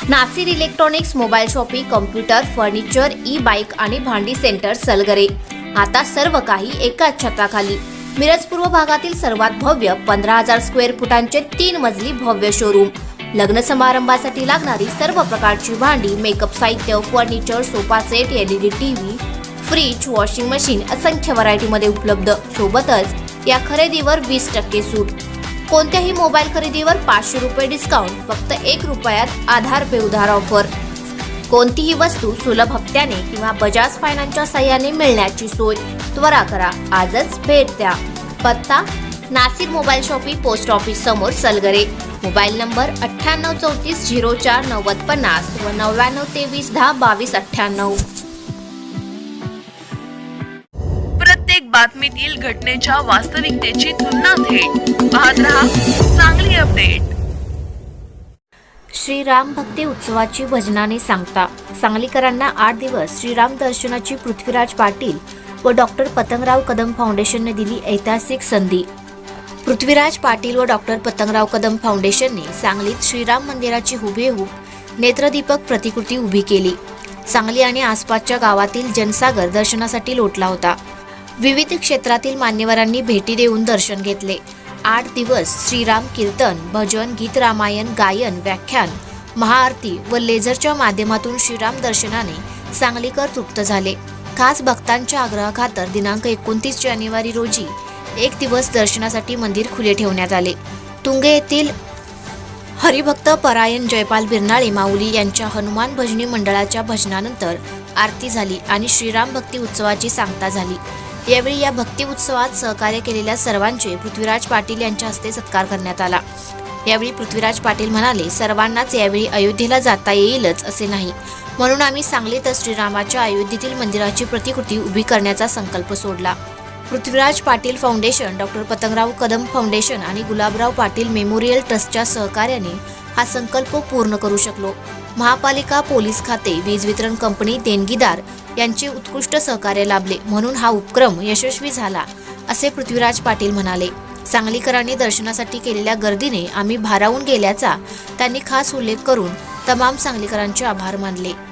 Nasir electronics, mobile shopping, computer, furniture, e bike आणि भांडी centre Salgare. आता सर्व काही एकाच छताखाली. मिरज पूर्व भागातील सर्वात भव्य 15,000 स्क्वेअर फुटांचे 3 मजली भव्य शोरूम. लग्न समारंभासाठी लागणारी सर्व प्रकारची भांडी, मेकअप साहित्य, furniture, sofa set, LED TV, fridge, washing machine असंख्य व्हरायटीमध्ये उपलब्ध. सोबतच या खरेदीवर 20% सूट. कोणत्याही मोबाईल खरेदीवर 500 रुपये डिस्काउंट. फक्त 1 रुपयात आधार पे उधार ऑफर. कोणतीही वस्तू सुलभ हप्त्याने किंवा बजाज फायनान्सच्या साहाय्याने मिळण्याची सोय. त्वरा करा, आजच भेट द्या. पत्ता: Nasir mobile shopping, post office समोर, सलगरे. मोबाईल नंबर 9834049050 व 9923102298. प्रत्येक बातमीतील घटनेच्या वास्तविकतेची तुलना थेट पाहत रहा चांगली अपडेट. श्रीराम भक्ती उत्सवाची भजनाने सांगता. सांगलीकरांना 8 दिवस श्रीराम दर्शनाची पृथ्वीराज पाटील व डॉक्टर पतंगराव कदम फाउंडेशनने दिली ऐतिहासिक संधी. पृथ्वीराज पाटील व डॉक्टर पतंगराव कदम फाउंडेशनने सांगलीत श्रीराम मंदिराची हुबेहूब नेत्रदीपक प्रतिकृती उभी केली. सांगली आणि आसपासच्या गावातील जनसागर दर्शनासाठी लोटला होता. विविध क्षेत्रातील मान्यवरांनी भेटी देऊन दर्शन घेतले. 8 दिवस श्रीराम कीर्तन, भजन, गीत, रामायण, गायन, व्याख्यान, महाआरती व लेझरच्या माध्यमातून श्रीराम दर्शनाने सांगलीकर तृप्त झाले. खास भक्तांच्या आग्रहाखातर दिनांक 29 जानेवारी रोजी 1 दिवस दर्शनासाठी मंदिर खुले ठेवण्यात आले. तुंगे येथील हरिभक्त परायण जयपाल बिरनाळे माऊली यांच्या हनुमान भजनी मंडळाच्या भजनानंतर आरती झाली आणि श्रीराम भक्ती उत्सवाची सांगता झाली. यावेळी या भक्ती उत्सवात सहकार्य केलेल्या सर्वांचे पृथ्वीराज पाटील यांच्या हस्ते सत्कार करण्यात आला. यावेळी पृथ्वीराज पाटील म्हणाले, सर्वांनाच यावेळी अयोध्येला जाता येईलच असे नाही, म्हणून आम्ही सांगलीत श्रीरामाच्या अयोध्येतील मंदिराची प्रतिकृती उभी करण्याचा संकल्प सोडला. Prithviraj Patil foundation, doctor Patangrao Kadam foundation आणि गुलाबराव पाटील मेमोरियल ट्रस्टच्या सहकार्याने हा संकल्प पूर्ण करू शकलो. महापालिका, पोलीस खाते, वीज वितरण कंपनी, देणगीदार यांचे उत्कृष्ट सहकार्य लाभले, म्हणून हा उपक्रम यशस्वी झाला, असे पृथ्वीराज पाटील म्हणाले. सांगलीकरांनी दर्शनासाठी केलेल्या गर्दीने आम्ही भारावून गेल्याचा त्यांनी खास उल्लेख करून तमाम सांगलीकरांचे आभार मानले.